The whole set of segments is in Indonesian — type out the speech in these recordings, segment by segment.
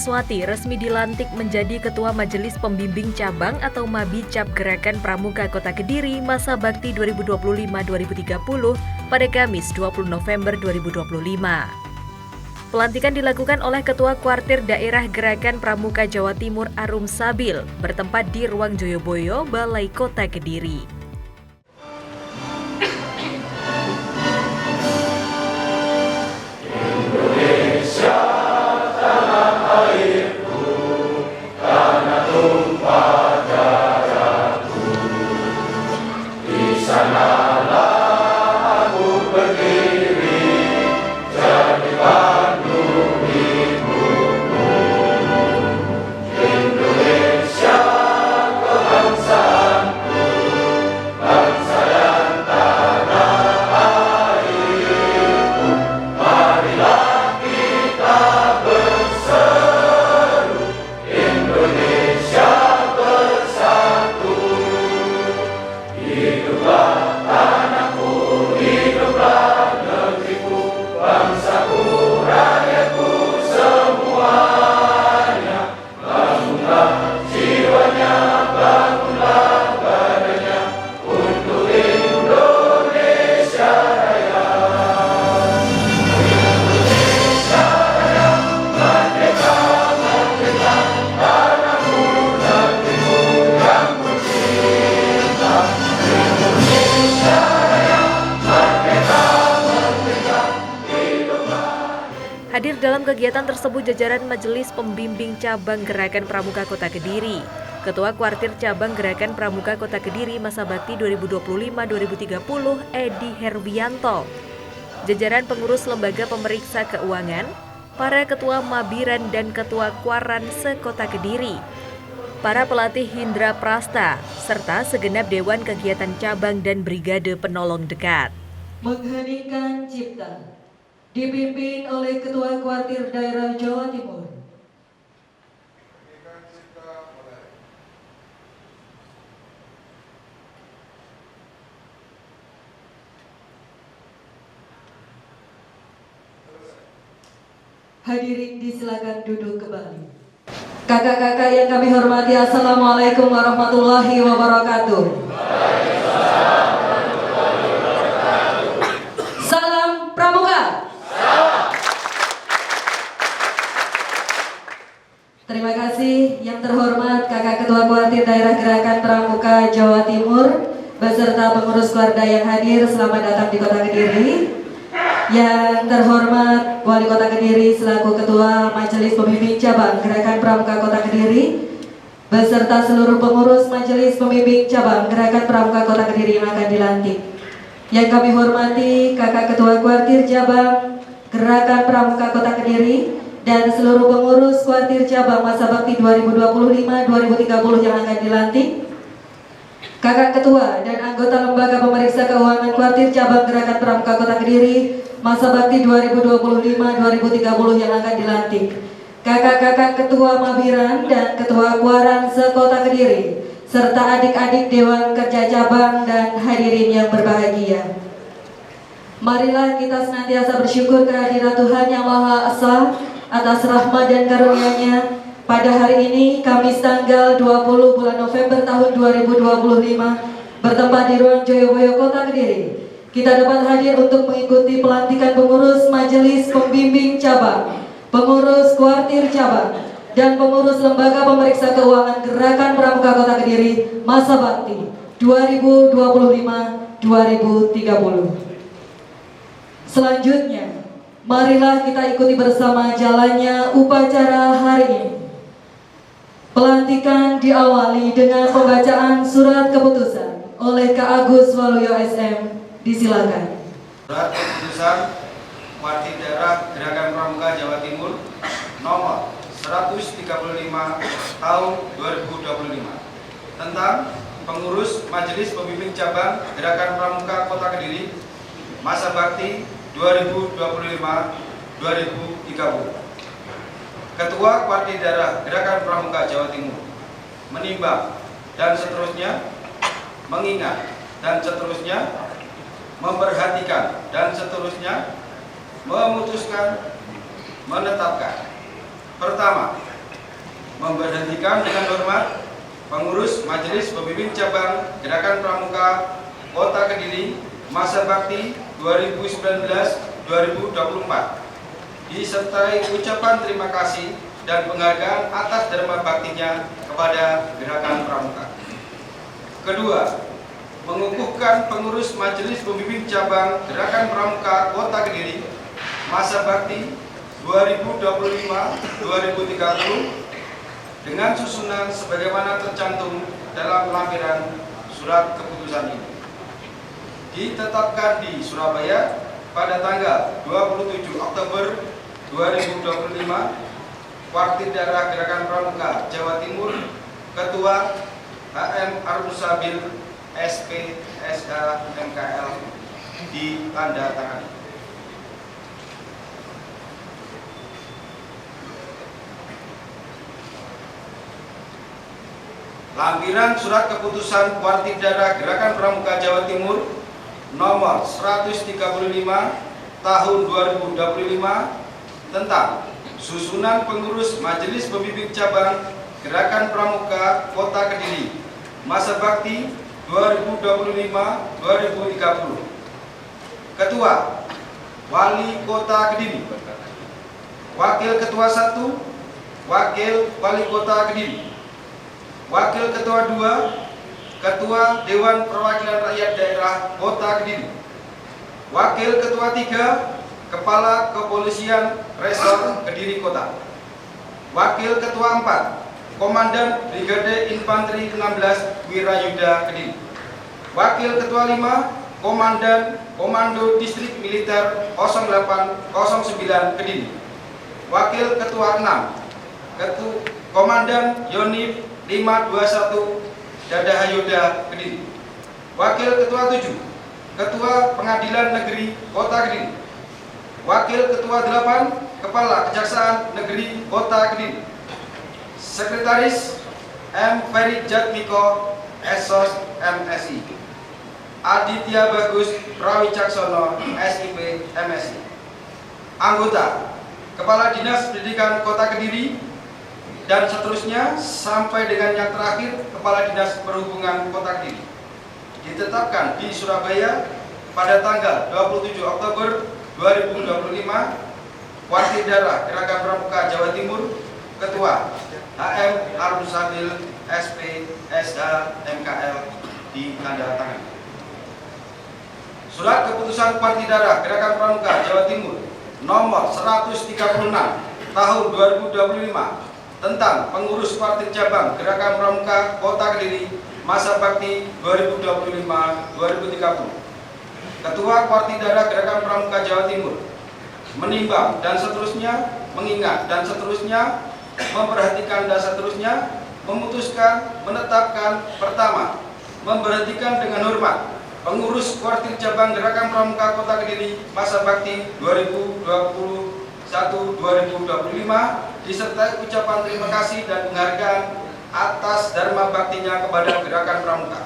Saraswati resmi dilantik menjadi Ketua Majelis Pembimbing Cabang atau MABI-CAB Gerakan Pramuka Kota Kediri masa bakti 2025-2030 pada Kamis 20 November 2025. Pelantikan dilakukan oleh Ketua Kuartir Daerah Gerakan Pramuka Jawa Timur Arum Sabil bertempat di Ruang Joyoboyo, Balai Kota Kediri. Hadir dalam kegiatan tersebut jajaran Majelis Pembimbing Cabang Gerakan Pramuka Kota Kediri, Ketua Kuartir Cabang Gerakan Pramuka Kota Kediri masa bakti 2025-2030 Edi Herwianto, jajaran pengurus lembaga pemeriksa keuangan, para ketua Mabiran dan ketua Kuaran se-Kota Kediri, para pelatih Hindra Prasta, serta segenap Dewan Kegiatan Cabang dan Brigade Penolong Dekat. Mengheningkan cipta dipimpin oleh Ketua Kuartir Daerah Jawa Timur. Hadirin disilakan duduk kembali. Kakak-kakak yang kami hormati, Assalamualaikum warahmatullahi wabarakatuh. Salam Pramuka. Terima kasih yang terhormat Kakak Ketua Kuartir Daerah Gerakan Pramuka Jawa Timur beserta pengurus keluarga yang hadir, selamat datang di Kota Kediri. Yang terhormat Wali Kota Kediri selaku Ketua Majelis Pembimbing Cabang Gerakan Pramuka Kota Kediri beserta seluruh pengurus Majelis Pembimbing Cabang Gerakan Pramuka Kota Kediri yang akan dilantik. Yang kami hormati Kakak Ketua Kuartir Cabang Gerakan Pramuka Kota Kediri dan seluruh pengurus kuartir cabang masa bakti 2025-2030 yang akan dilantik, Kakak Ketua dan anggota Lembaga Pemeriksa Keuangan Kuartir Cabang Gerakan Pramuka Kota Kediri masa bakti 2025-2030 yang akan dilantik, Kakak-kakak Ketua Mabiran dan Ketua Kuaran se-Kota Kediri, serta adik-adik Dewan Kerja Cabang dan hadirin yang berbahagia. Marilah kita senantiasa bersyukur kehadirat Tuhan Yang Maha Esa atas rahmat dan karunia-Nya pada hari ini, Kamis tanggal 20 bulan November tahun 2025, bertempat di Ruang Joyoboyo Kota Kediri. Kita dapat hadir untuk mengikuti pelantikan pengurus Majelis Pembimbing Cabang, pengurus Kuartir Cabang, dan pengurus Lembaga Pemeriksa Keuangan Gerakan Pramuka Kota Kediri masa bakti 2025-2030. Selanjutnya, marilah kita ikuti bersama jalannya upacara hari ini. Pelantikan diawali dengan pembacaan surat keputusan oleh Kak Agus Waluyo SM. Disilakan. Surat keputusan Kuartir Daerah Gerakan Pramuka Jawa Timur nomor 135 tahun 2025 tentang pengurus Majelis Pembimbing Cabang Gerakan Pramuka Kota Kediri masa bakti 2025-2030. Ketua Kuartir Daerah Gerakan Pramuka Jawa Timur menimbang dan seterusnya, mengingat dan seterusnya, memperhatikan dan seterusnya, memutuskan, menetapkan. Pertama, memberhentikan dengan hormat pengurus Majelis Pembimbing Cabang Gerakan Pramuka Kota Kediri masa bakti 2019-2024, disertai ucapan terima kasih dan penghargaan atas dharma baktinya kepada Gerakan Pramuka. Kedua, mengukuhkan pengurus Majelis Pembimbing Cabang Gerakan Pramuka Kota Kediri masa bakti 2025-2030 dengan susunan sebagaimana tercantum dalam lampiran surat keputusan ini. Ditetapkan di Surabaya pada tanggal 27 Oktober 2025, Kuartir Daerah Gerakan Pramuka Jawa Timur, Ketua HM Armusabil SP SH MKL ditandatangani. Lampiran surat keputusan Kuartir Daerah Gerakan Pramuka Jawa Timur nomor 135 tahun 2025 tentang susunan pengurus Majelis Pembimbing Cabang Gerakan Pramuka Kota Kediri masa bakti 2025-2030. Ketua Wali Kota Kediri, Wakil Ketua 1, Wakil Wali Kota Kediri, Wakil Ketua 2, Ketua Dewan Perwakilan Rakyat Daerah Kota Kediri, Wakil Ketua 3, Kepala Kepolisian Resor Kediri Kota, Wakil Ketua 4, Komandan Brigade Infanteri 16 Wirayuda Kediri, Wakil Ketua 5, Komandan Komando Distrik Militer 0809 Kediri, Wakil Ketua 6, Komandan Yonif 521 Dadahayuda Kediri, Wakil Ketua 7, Ketua Pengadilan Negeri Kota Kediri, Wakil Ketua 8, Kepala Kejaksaan Negeri Kota Kediri, Sekretaris M. Ferry Jatmiko, Esos MSI, Aditya Bagus Prawicaksono, SIP MSI. Anggota Kepala Dinas Pendidikan Kota Kediri dan seterusnya sampai dengan yang terakhir Kepala Dinas Perhubungan Kota Kediri. Ditetapkan di Surabaya pada tanggal 27 Oktober 2025, Kuartir Daerah Gerakan Pramuka Jawa Timur, Ketua HM Armusabil SP SH MKL ditandatangani. Surat keputusan Kuartir Daerah Gerakan Pramuka Jawa Timur nomor 136 tahun 2025 tentang pengurus Kuartir Cabang Gerakan Pramuka Kota Kediri masa bakti 2025-2030. Ketua Kuartir Daerah Gerakan Pramuka Jawa Timur menimbang dan seterusnya, mengingat dan seterusnya, memperhatikan dan seterusnya, memutuskan, menetapkan. Pertama, memberhentikan dengan hormat pengurus Kuartir Cabang Gerakan Pramuka Kota Kediri masa bakti 2021-2025 disertai ucapan terima kasih dan penghargaan atas dharma baktinya kepada Gerakan Pramuka.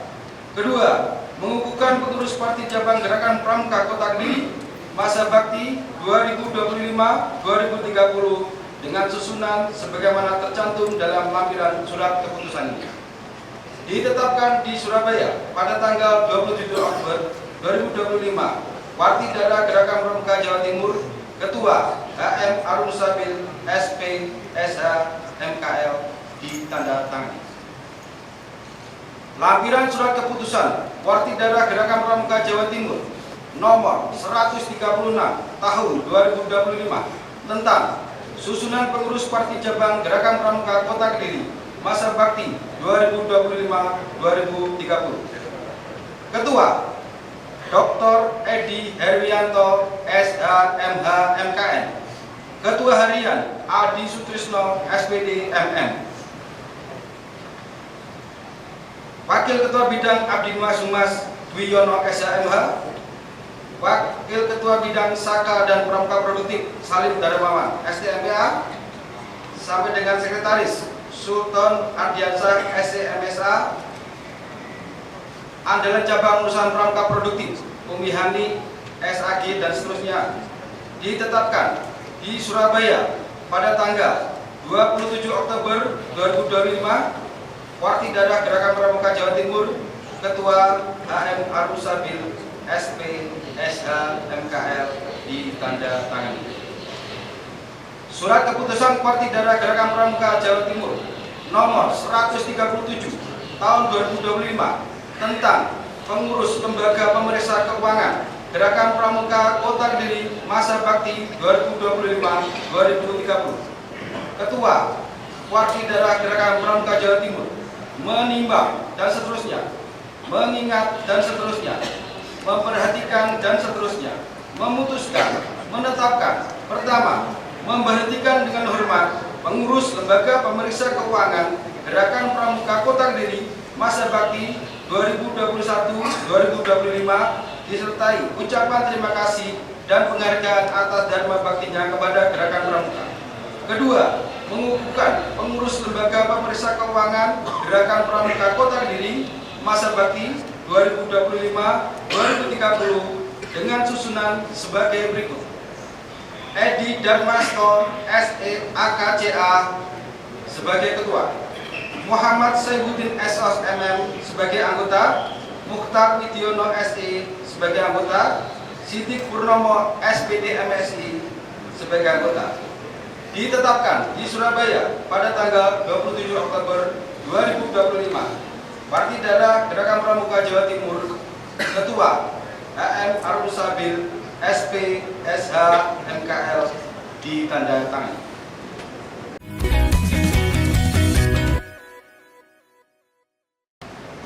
Kedua, mengukuhkan pengurus Kuartir Cabang Gerakan Pramuka Kota Kediri masa bakti 2025-2030 dengan susunan sebagaimana tercantum dalam lampiran surat keputusan ini. Ditetapkan di Surabaya pada tanggal 27 Oktober 2025, Kuartir Daerah Gerakan Pramuka Jawa Timur, Ketua HM Armusabil SP SH MKL ditandatangani. Lampiran surat keputusan Kuartir Daerah Gerakan Pramuka Jawa Timur nomor 136 tahun 2025 tentang susunan pengurus Kuartir Cabang Gerakan Pramuka Kota Kediri masa bakti 2025-2030. Ketua Dr. Edi Herwianto SH MH MKN, Ketua Harian Adi Sutrisno SPD MM, Wakil Ketua Bidang Abdi Mas Dwiyono SH MH, Wakil Ketua Bidang Saka dan Pramuka Produktif Salim Darmawan STMPA, sampai dengan Sekretaris Sultan Ardiansah SCMSA, Andalan Cabang Urusan Pramuka Produktif Umi Hani SAG dan seterusnya ditetapkan di Surabaya pada tanggal 27 Oktober 2025, Warti Darah Gerakan Pramuka Jawa Timur, Ketua HM Arus Sabil, SP, SH, MKL ditandatangani. Surat keputusan Warti Darah Gerakan Pramuka Jawa Timur nomor 137 tahun 2025 tentang pengurus lembaga pemeriksa keuangan Gerakan Pramuka Kota Kediri masa bakti 2025-2030. Ketua Warti Darah Gerakan Pramuka Jawa Timur menimbang dan seterusnya, mengingat dan seterusnya, memperhatikan dan seterusnya, memutuskan, menetapkan. Pertama, memberhentikan dengan hormat pengurus lembaga pemeriksa keuangan Gerakan Pramuka Kota Kediri masa bakti 2021-2025 disertai ucapan terima kasih dan penghargaan atas dharma baktinya kepada Gerakan Pramuka. Kedua, mengukuhkan pengurus lembaga pemeriksa keuangan Gerakan Pramuka Kota Kediri masa bakti 2025-2030 dengan susunan sebagai berikut: Edi Darmasto SE AKCA sebagai ketua, Muhammad Saibuddin SOS MM sebagai anggota, Mukhtar Widiono SE sebagai anggota, Sidik Purnomo SPD MSI sebagai anggota. Ditetapkan di Surabaya pada tanggal 27 Oktober 2025, Warti Darah Gerakan Pramuka Jawa Timur, Ketua HM Arus Sabil, SP, SH, MKL ditandatangani.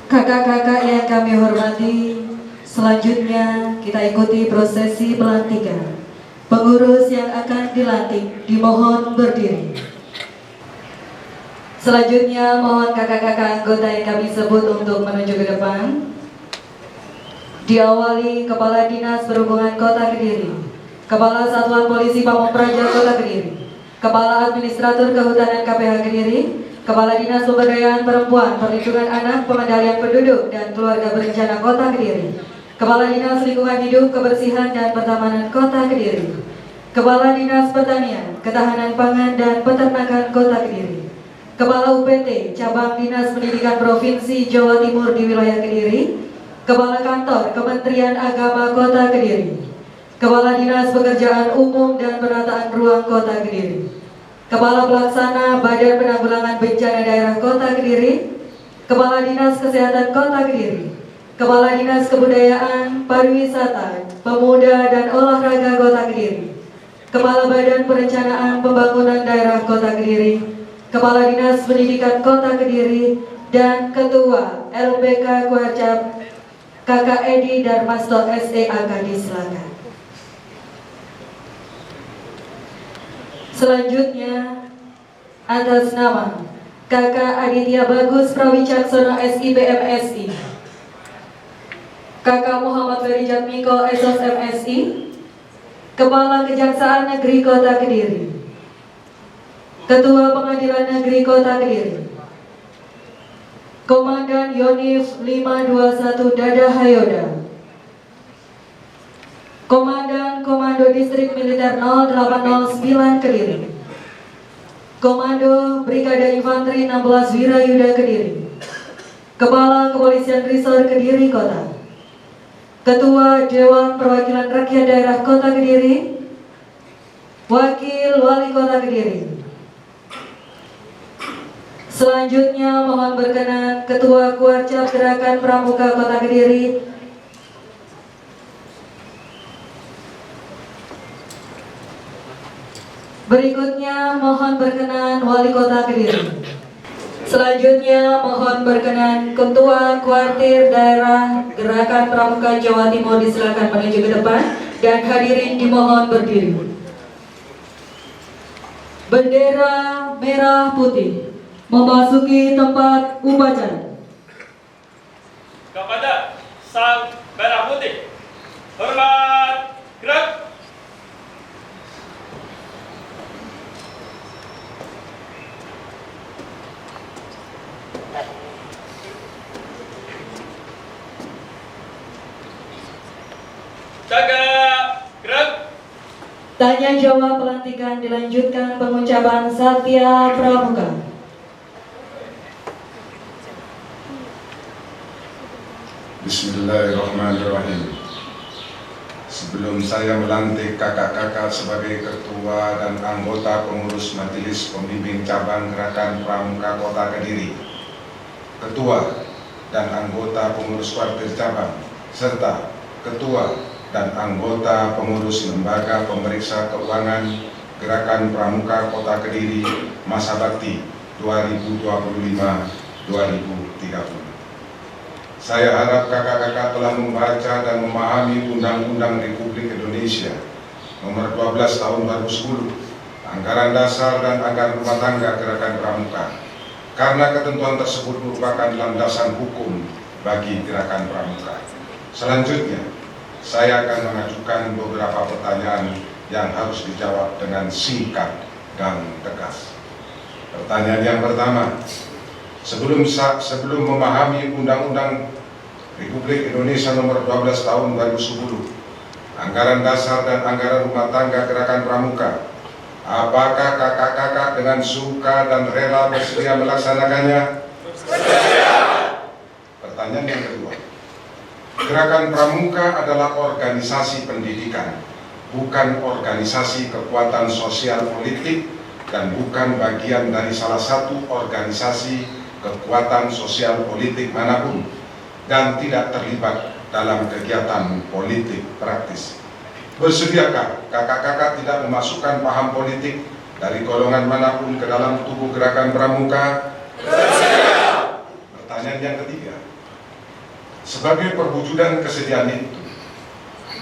Kakak-kakak yang kami hormati, selanjutnya kita ikuti prosesi pelantikan. Pengurus yang akan dilantik dimohon berdiri. Selanjutnya mohon kakak-kakak anggota yang kami sebut untuk menuju ke depan. Diawali Kepala Dinas Perhubungan Kota Kediri, Kepala Satuan Polisi Pamong Praja Kota Kediri, Kepala Administrator Kehutanan KPH Kediri, Kepala Dinas Pemberdayaan Perempuan, Perlindungan Anak, Pengendalian Penduduk dan Keluarga Berencana Kota Kediri, Kepala Dinas Lingkungan Hidup, Kebersihan dan Pertamanan Kota Kediri, Kepala Dinas Pertanian, Ketahanan Pangan dan Peternakan Kota Kediri, Kepala UPT Cabang Dinas Pendidikan Provinsi Jawa Timur di wilayah Kediri, Kepala Kantor Kementerian Agama Kota Kediri, Kepala Dinas Pekerjaan Umum dan Penataan Ruang Kota Kediri, Kepala Pelaksana Badan Penanggulangan Bencana Daerah Kota Kediri, Kepala Dinas Kesehatan Kota Kediri, Kepala Dinas Kebudayaan, Pariwisata, Pemuda dan Olahraga Kota Kediri, Kepala Badan Perencanaan Pembangunan Daerah Kota Kediri, Kepala Dinas Pendidikan Kota Kediri, dan Ketua LPK Kuarcap Kakak Edi Darmasto SE akan disilakan. Selanjutnya, atas nama Kakak Aditya Bagus Prawicaksono SIP MSI, Kakak Muhammad Ferry Jatmiko SOS MSI, Kepala Kejaksaan Negeri Kota Kediri, Ketua Pengadilan Negeri Kota Kediri, Komandan Yonif 521 Dada Hayoda, Komandan Komando Distrik Militer 0809 Kediri, Komando Brigade Infanteri 16 Wirayuda Kediri, Kepala Kepolisian Resor Kediri Kota, Ketua Dewan Perwakilan Rakyat Daerah Kota Kediri, Wakil Wali Kota Kediri. Selanjutnya mohon berkenan Ketua Kuarcap Gerakan Pramuka Kota Kediri Berikutnya mohon berkenan Wali Kota Kediri. Selanjutnya mohon berkenan Ketua Kuartir Daerah Gerakan Pramuka Jawa Timur disilakan menuju ke depan dan hadirin dimohon berdiri. Bendera merah putih memasuki tempat upacara. Kepada Sang Merah Putih, hormat, gerak. Tanya Tanya jawab pelantikan dilanjutkan pengucapan Satya Pramuka. Bismillahirrahmanirrahim. Sebelum saya melantik kakak-kakak sebagai ketua dan anggota pengurus Majelis Pembimbing Cabang Gerakan Pramuka Kota Kediri, ketua dan anggota pengurus kuartir cabang, serta ketua dan anggota pengurus Lembaga Pemeriksa Keuangan Gerakan Pramuka Kota Kediri masa bakti 2025-2030. Saya harap kakak-kakak telah membaca dan memahami Undang-Undang Republik Indonesia Nomor 12 Tahun 2010, Anggaran Dasar dan Anggaran Rumah Tangga Gerakan Pramuka, karena ketentuan tersebut merupakan landasan hukum bagi Gerakan Pramuka. Selanjutnya, saya akan mengajukan beberapa pertanyaan yang harus dijawab dengan singkat dan tegas. Pertanyaan yang pertama, sebelum memahami Undang-Undang Republik Indonesia Nomor 12 Tahun 2010, Anggaran Dasar dan Anggaran Rumah Tangga Gerakan Pramuka, apakah kakak-kakak dengan suka dan rela bersedia melaksanakannya? Bersedia. Pertanyaan yang kedua, Gerakan Pramuka adalah organisasi pendidikan, bukan organisasi kekuatan sosial politik, dan bukan bagian dari salah satu organisasi kekuatan sosial politik manapun, dan tidak terlibat dalam kegiatan politik praktis. Bersediakah kakak-kakak tidak memasukkan paham politik dari golongan manapun ke dalam tubuh Gerakan Pramuka? Bersedia. Pertanyaan yang ketiga, sebagai perwujudan kesediaan itu,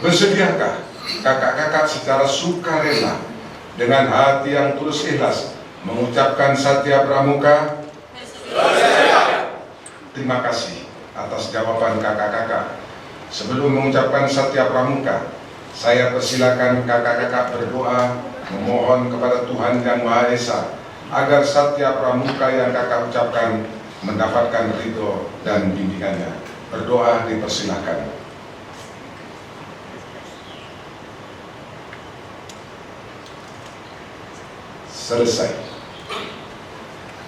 bersediakah kakak-kakak secara sukarela dengan hati yang tulus ikhlas mengucapkan Satya Pramuka? Bersedia. Terima kasih atas jawaban kakak-kakak. Sebelum mengucapkan Satya Pramuka, saya persilakan kakak-kakak berdoa memohon kepada Tuhan Yang Maha Esa agar Satya Pramuka yang kakak ucapkan mendapatkan ridho dan bimbingannya. Berdoa dipersilahkan. Selesai.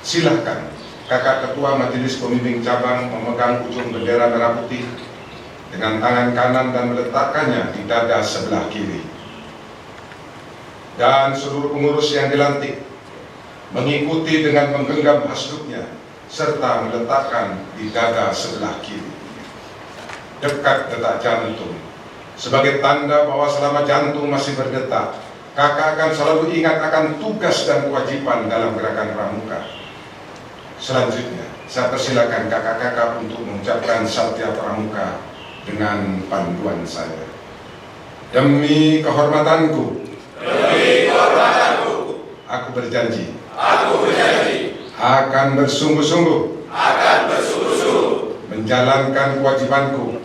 Silahkan kakak ketua Majelis Pembimbing Cabang memegang ujung bendera merah putih dengan tangan kanan dan meletakkannya di dada sebelah kiri. Dan seluruh pengurus yang dilantik mengikuti dengan menggenggam hasduknya serta meletakkan di dada sebelah kiri. Dekat detak jantung, sebagai tanda bahwa selama jantung masih berdetak, kakak akan selalu ingat akan tugas dan kewajiban dalam Gerakan Pramuka. Selanjutnya, saya persilakan kakak-kakak untuk mengucapkan Satya Pramuka dengan panduan saya. Demi kehormatanku, aku berjanji, akan bersungguh-sungguh, menjalankan kewajibanku,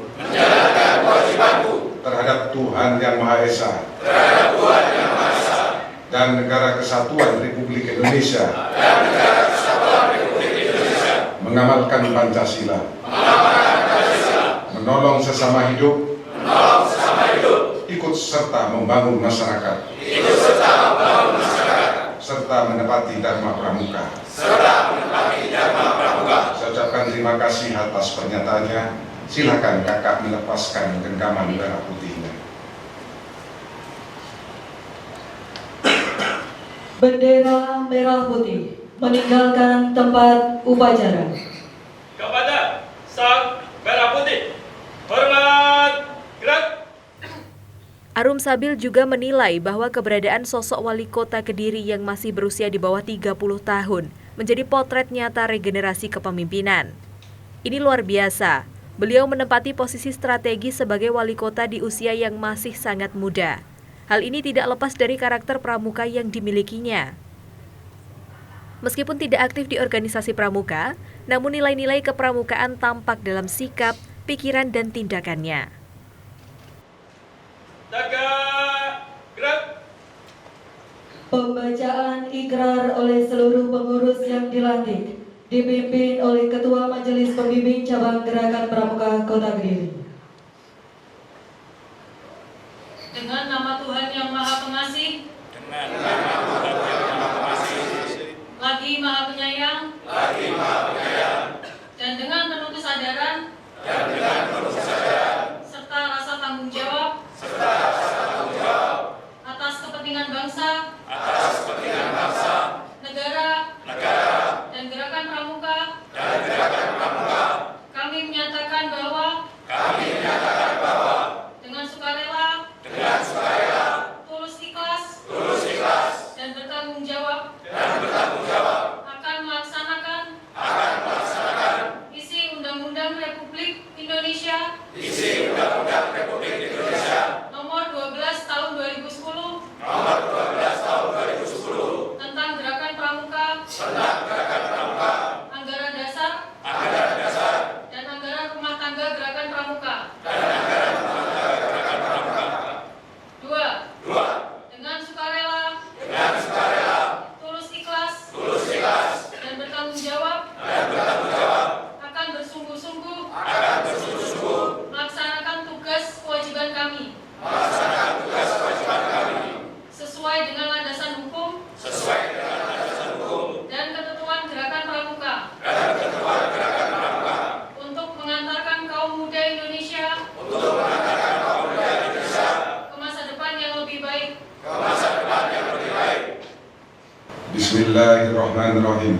terhadap Tuhan Yang Maha Esa, dan Negara Kesatuan Republik Indonesia, mengamalkan Pancasila, menolong sesama hidup, ikut serta membangun masyarakat, serta menepati Dharma Pramuka. Saya ucapkan terima kasih atas pernyataannya. Silakan kakak melepaskan genggaman merah putihnya. Bendera merah putih meninggalkan tempat upacara. Kepada Sang Merah Putih, hormat, gerak. Arum Sabil juga menilai bahwa keberadaan sosok wali kota Kediri yang masih berusia di bawah 30 tahun menjadi potret nyata regenerasi kepemimpinan. Ini luar biasa. Beliau menempati posisi strategi sebagai wali kota di usia yang masih sangat muda. Hal ini tidak lepas dari karakter pramuka yang dimilikinya. Meskipun tidak aktif di organisasi pramuka, namun nilai-nilai kepramukaan tampak dalam sikap, pikiran, dan tindakannya. Tegak, gerak. Pembacaan ikrar oleh seluruh pengurus yang dilantik dipimpin oleh Ketua Majelis Pembimbing Cabang Gerakan Pramuka Kota Kediri. Dengan nama Tuhan Yang Maha Pengasih, lagi Maha Penyayang, dan dengan penuh kesadaran, serta rasa tanggung jawab, atas kepentingan bangsa, negara, dan gerakan pramuka, kami menyatakan bahwa dengan sukarela, tulus ikhlas, dan bertanggung jawab, akan melaksanakan isi Undang-Undang Republik Indonesia Nomor 12 Tahun 2010 tentang Gerakan Pramuka, Anggaran Dasar, dan Anggaran Rumah Tangga Gerakan Pramuka. 2. Dengan sukarela, tulus ikhlas, dan bertanggung jawab, akan bersungguh-sungguh melaksanakan tugas kewajiban kami sesuai dengan landasan hukum dan ketentuan Gerakan Pramuka untuk mengantarkan kaum muda Indonesia ke masa depan yang lebih baik. Bismillahirrahmanirrahim.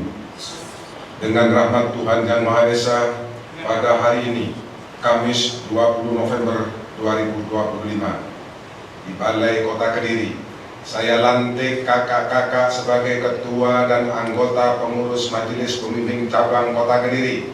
Dengan rahmat Tuhan Yang Maha Esa, pada hari ini, Kamis 20 November 2025, di Balai Kota Kediri, saya lantik kakak-kakak sebagai ketua dan anggota pengurus Majelis Pembimbing Cabang Kota Kediri,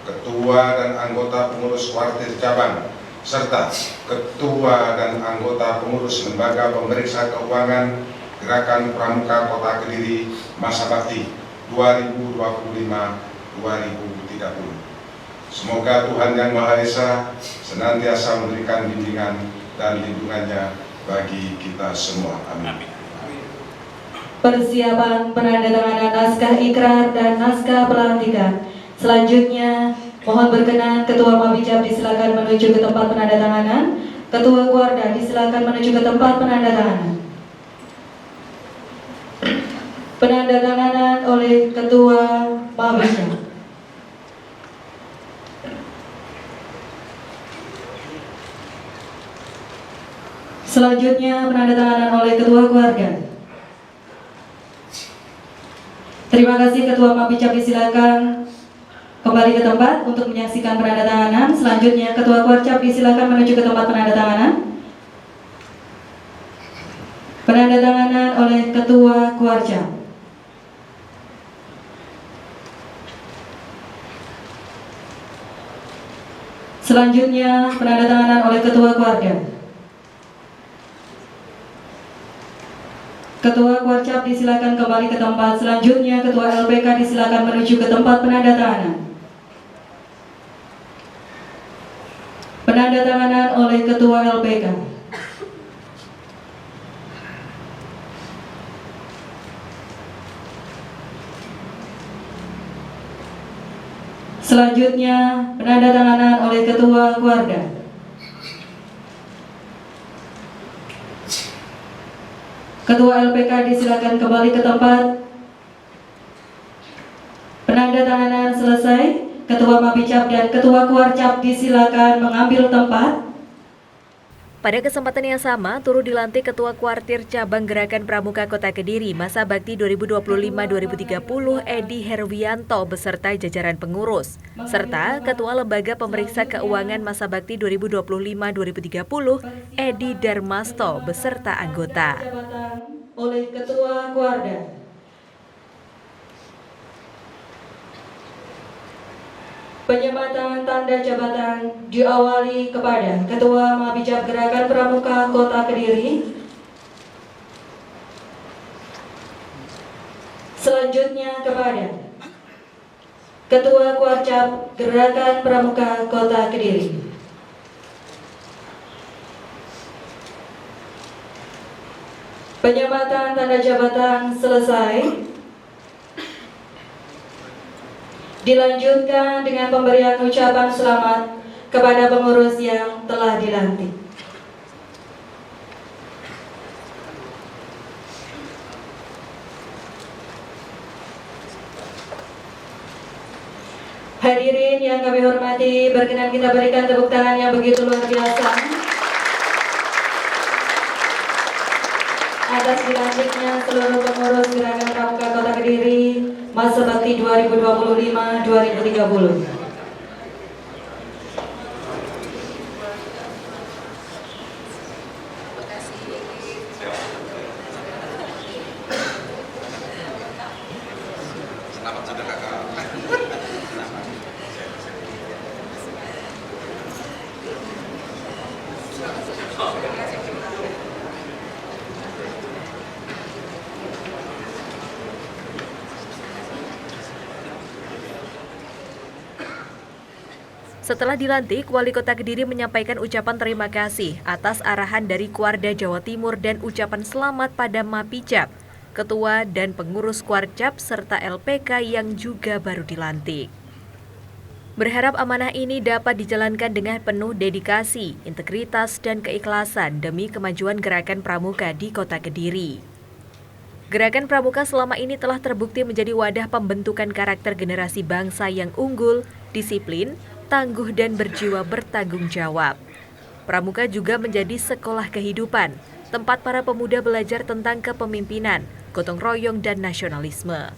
ketua dan anggota pengurus kuartir cabang, serta ketua dan anggota pengurus lembaga pemeriksa keuangan Gerakan Pramuka Kota Kediri masa bakti 2025-2030. Semoga Tuhan Yang Maha Esa senantiasa memberikan bimbingan dan lindungannya bagi kita semua. Amin. Persiapan penandatanganan naskah ikrar dan naskah pelantikan. Selanjutnya, mohon berkenan Ketua Mabicab disilakan menuju ke tempat penandatanganan. Ketua Kuarda disilakan menuju ke tempat penandatanganan. Penandatanganan oleh Ketua Mabicab. Selanjutnya penandatanganan oleh Ketua Keluarga. Terima kasih Ketua Mabicab disilakan kembali ke tempat untuk menyaksikan penandatanganan. Selanjutnya Ketua Kuarcap disilakan menuju ke tempat penandatanganan. Penandatanganan oleh Ketua Kuarcap. Selanjutnya penandatanganan oleh Ketua Keluarga. Ketua Kuarcap disilakan kembali ke tempat. Selanjutnya Ketua LPK disilakan menuju ke tempat penandatanganan. Penandatanganan oleh Ketua LPK. Selanjutnya penandatanganan oleh Ketua Keluarga. Ketua LPK disilakan kembali ke tempat. Penandatanganan selesai. Ketua Mabicab dan Ketua Kuarcap disilakan mengambil tempat. Pada kesempatan yang sama, turut dilantik Ketua Kuartir Cabang Gerakan Pramuka Kota Kediri masa bakti 2025-2030 Edi Herwianto beserta jajaran pengurus, serta Ketua Lembaga Pemeriksa Keuangan masa bakti 2025-2030 Edi Darmasto beserta anggota. Oleh Ketua Kuarda. Penyematan tanda jabatan diawali kepada Ketua Mabicab Gerakan Pramuka Kota Kediri. Selanjutnya kepada Ketua Kuarcap Gerakan Pramuka Kota Kediri. Penyematan tanda jabatan selesai. Dilanjutkan dengan pemberian ucapan selamat kepada pengurus yang telah dilantik. Hadirin yang kami hormati, berkenan kita berikan tepuk tangan yang begitu luar biasa atas dilantiknya seluruh pengurus Gerakan Pramuka Kota Kediri masa bakti 2025-2030. Setelah dilantik, Wali Kota Kediri menyampaikan ucapan terima kasih atas arahan dari Kuarda Jawa Timur dan ucapan selamat pada Mapicap, Ketua dan pengurus Kuarcap serta LPK yang juga baru dilantik. Berharap amanah ini dapat dijalankan dengan penuh dedikasi, integritas, dan keikhlasan demi kemajuan Gerakan Pramuka di Kota Kediri. Gerakan Pramuka selama ini telah terbukti menjadi wadah pembentukan karakter generasi bangsa yang unggul, disiplin, tangguh dan berjiwa bertanggung jawab. Pramuka juga menjadi sekolah kehidupan, tempat para pemuda belajar tentang kepemimpinan, gotong royong dan nasionalisme.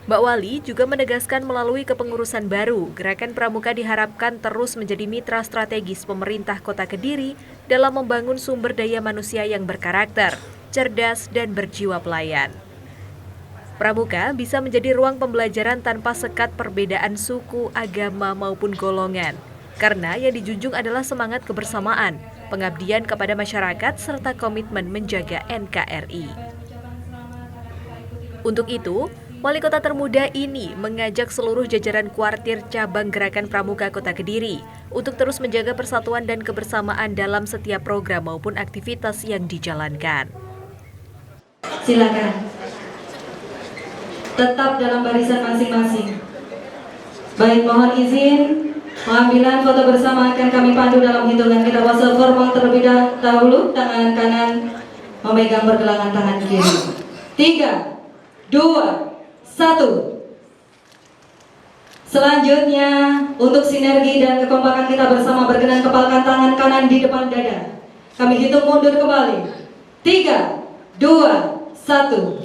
Mbak Wali juga menegaskan melalui kepengurusan baru, Gerakan Pramuka diharapkan terus menjadi mitra strategis pemerintah Kota Kediri dalam membangun sumber daya manusia yang berkarakter, cerdas dan berjiwa pelayan. Pramuka bisa menjadi ruang pembelajaran tanpa sekat perbedaan suku, agama, maupun golongan. Karena yang dijunjung adalah semangat kebersamaan, pengabdian kepada masyarakat, serta komitmen menjaga NKRI. Untuk itu, Wali Kota termuda ini mengajak seluruh jajaran kuartir cabang Gerakan Pramuka Kota Kediri untuk terus menjaga persatuan dan kebersamaan dalam setiap program maupun aktivitas yang dijalankan. Silakan. Tetap dalam barisan masing-masing. Baik, mohon izin pengambilan foto bersama akan kami pandu dalam hitungan. Kita pose formal terlebih dahulu, tangan kanan memegang pergelangan tangan kiri. 3, 2, 1. Selanjutnya, untuk sinergi dan kekompakan kita bersama berkenan kepalkan tangan kanan di depan dada. Kami hitung mundur kembali. 3, 2, 1.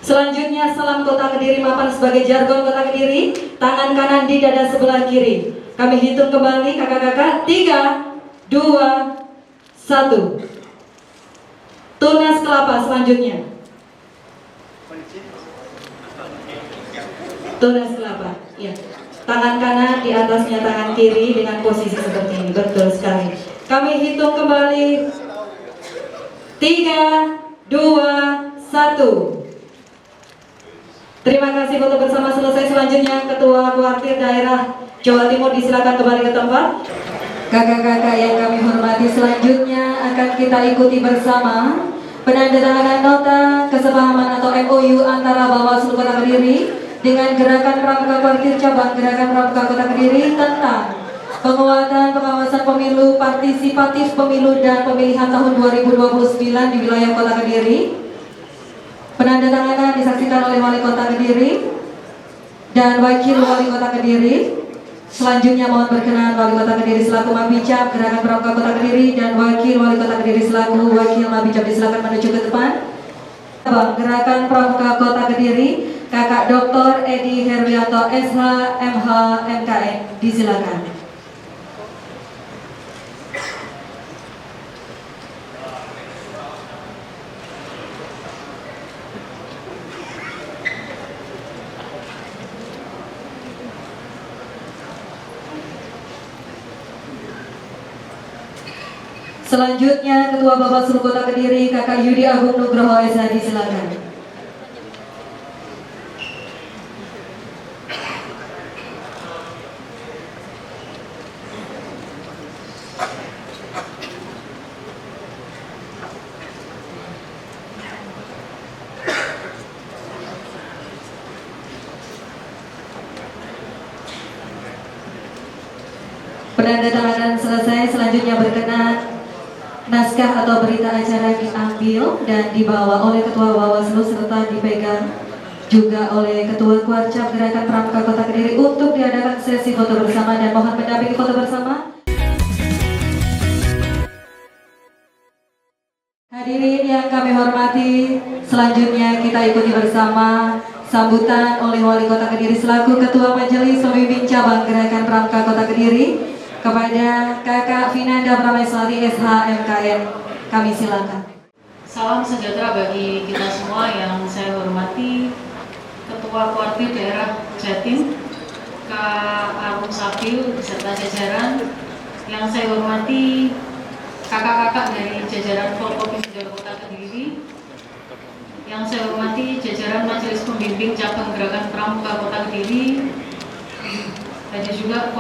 Selanjutnya, salam Kota Kediri mapan sebagai jargon Kota Kediri, tangan kanan di dada sebelah kiri. Kami hitung kembali kakak-kakak. 3, 2, 1. Tunas kelapa selanjutnya. Tunas kelapa, ya. Tangan kanan di atasnya tangan kiri dengan posisi seperti ini. Betul sekali. Kami hitung kembali. 3, 2, 1. Terima kasih, foto bersama selesai. Selanjutnya Ketua Kuartir Daerah Jawa Timur disilakan kembali ke tempat. Kakak-kakak yang kami hormati, selanjutnya akan kita ikuti bersama penandatanganan nota kesepahaman atau MOU antara Bawaslu Kota Kediri dengan Gerakan Pramuka Kuartir Cabang Gerakan Pramuka Kota Kediri tentang penguatan pengawasan pemilu, partisipatif pemilu dan pemilihan tahun 2029 di wilayah Kota Kediri. Penandatanganan disaksikan oleh Wali Kota Kediri dan Wakil Wali Kota Kediri. Selanjutnya mohon berkenan Wali Kota Kediri selaku Mapicap Gerakan Pramuka Kota Kediri dan Wakil Wali Kota Kediri selaku Wakil Mapicap disilakan menuju ke depan. Gerakan Pramuka Kota Kediri, Kakak Dr. Edi Herwianto SH MH MKN disilakan. Selanjutnya Ketua Bawaslu Kota Kediri Kakak Yudi Agung Nugroho SH disilakan. Penandatanganan selesai. Selanjutnya berkenan naskah atau berita acara diambil dan dibawa oleh Ketua Bawaslu serta dipegang juga oleh Ketua Kuarcap Gerakan Pramuka Kota Kediri untuk diadakan sesi foto bersama dan mohon mendampingi foto bersama. Hadirin yang kami hormati, selanjutnya kita ikuti bersama sambutan oleh Wali Kota Kediri selaku Ketua Majelis Pembimbing Cabang Gerakan Pramuka Kota Kediri kepada Kakak Vinanda Prameswari SH MKN. Kami silakan. Salam sejahtera bagi kita semua yang saya hormati Ketua Kuartir Daerah Jatim, Kak Arum Sabil beserta jajaran, yang saya hormati kakak-kakak dari jajaran Forkopimda Kota Kediri, yang saya hormati jajaran Majelis Pembimbing Cabang Gerakan Pramuka Kota Kediri, dan juga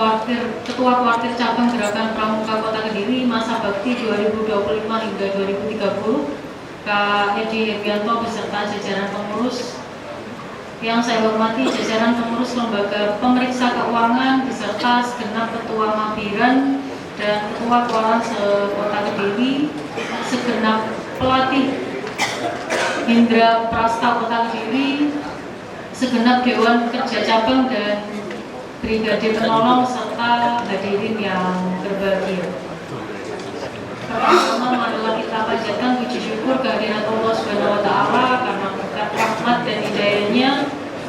Ketua Kuartir Cabang Gerakan Pramuka Kota Kediri masa bakti 2025 hingga 2030, Kak Edi Herbianto beserta jajaran pengurus, yang saya hormati jajaran pengurus lembaga pemeriksa keuangan beserta segenap ketua mabiran dan ketua keuangan se-Kota Kediri, segenap pelatih Indra Prasta Kota Kediri, segenap Dewan Kerja Cabang dan Brigade Penolong serta hadirin yang berbahagia. Pertama adalah kita panjatkan puji syukur kehadirat Allah Subhanahu wa Ta'ala karena berkat rahmat dan hidayahnya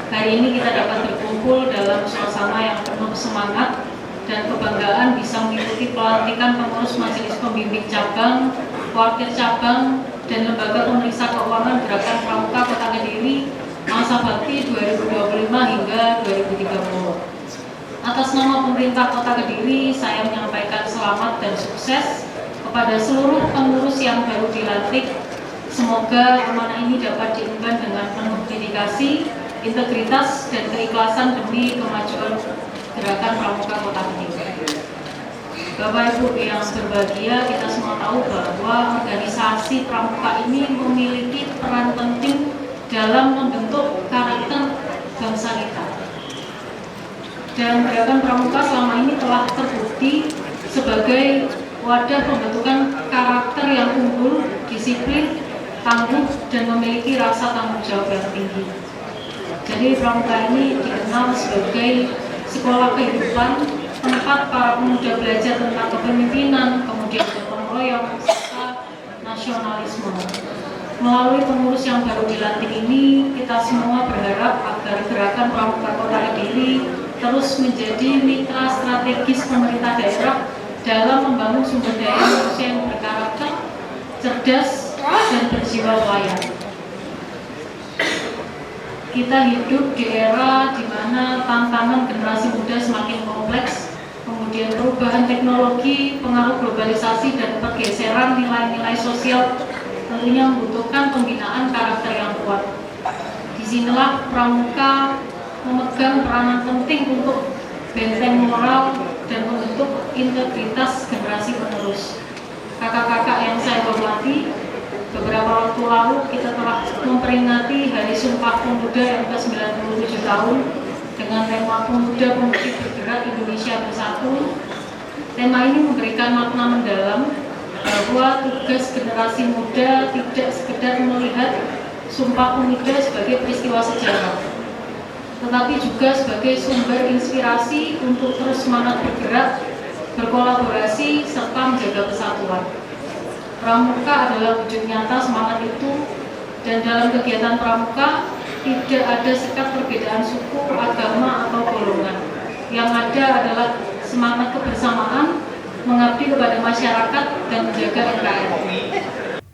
hari ini kita dapat berkumpul dalam suasana yang penuh semangat dan kebanggaan bisa mengikuti pelantikan pengurus Majelis Pembimbing Cabang, Kuartir Cabang, dan Lembaga Pemeriksa Keuangan Gerakan Pramuka Kota Kediri masa bakti 2025 hingga 2030. Atas nama pemerintah Kota Kediri, saya menyampaikan selamat dan sukses kepada seluruh pengurus yang baru dilantik. Semoga amanah ini dapat diemban dengan penuh dedikasi, integritas, dan keikhlasan demi kemajuan Gerakan Pramuka Kota Kediri. Bapak Ibu yang berbahagia, kita semua tahu bahwa organisasi Pramuka ini memiliki peran penting dalam membentuk karakter bangsa kita. Dan Gerakan Pramuka selama ini telah terbukti sebagai wadah pembentukan karakter yang unggul, disiplin, tangguh, dan memiliki rasa tanggung jawab yang tinggi. Jadi Pramuka ini dikenal sebagai sekolah kehidupan, tempat para pemuda belajar tentang kepemimpinan, kemudian gotong royong, serta nasionalisme. Melalui pengurus yang baru dilantik ini, kita semua berharap agar Gerakan Pramuka Kota Kediri terus menjadi mitra strategis pemerintah daerah dalam membangun sumber daya manusia yang berkarakter, cerdas, dan berjiwa pelayan. Kita hidup di era di mana tantangan generasi muda semakin kompleks, kemudian perubahan teknologi, pengaruh globalisasi, dan pergeseran nilai-nilai sosial tentunya membutuhkan pembinaan karakter yang kuat. Disinilah Pramuka memegang peranan penting untuk benteng moral dan membentuk integritas generasi penerus. Kakak-kakak yang saya hormati, beberapa waktu lalu kita telah memperingati Hari Sumpah Pemuda yang ke-97 tahun dengan tema Pemuda Pemudi Bergerak Indonesia Bersatu. Tema ini memberikan makna mendalam bahwa tugas generasi muda tidak sekedar melihat Sumpah Pemuda sebagai peristiwa sejarah, tetapi juga sebagai sumber inspirasi untuk terus semangat bergerak, berkolaborasi, serta menjaga persatuan. Pramuka adalah wujud nyata semangat itu, dan dalam kegiatan Pramuka tidak ada sekat perbedaan suku, agama, atau golongan. Yang ada adalah semangat kebersamaan, mengabdi kepada masyarakat, dan menjaga NKRI.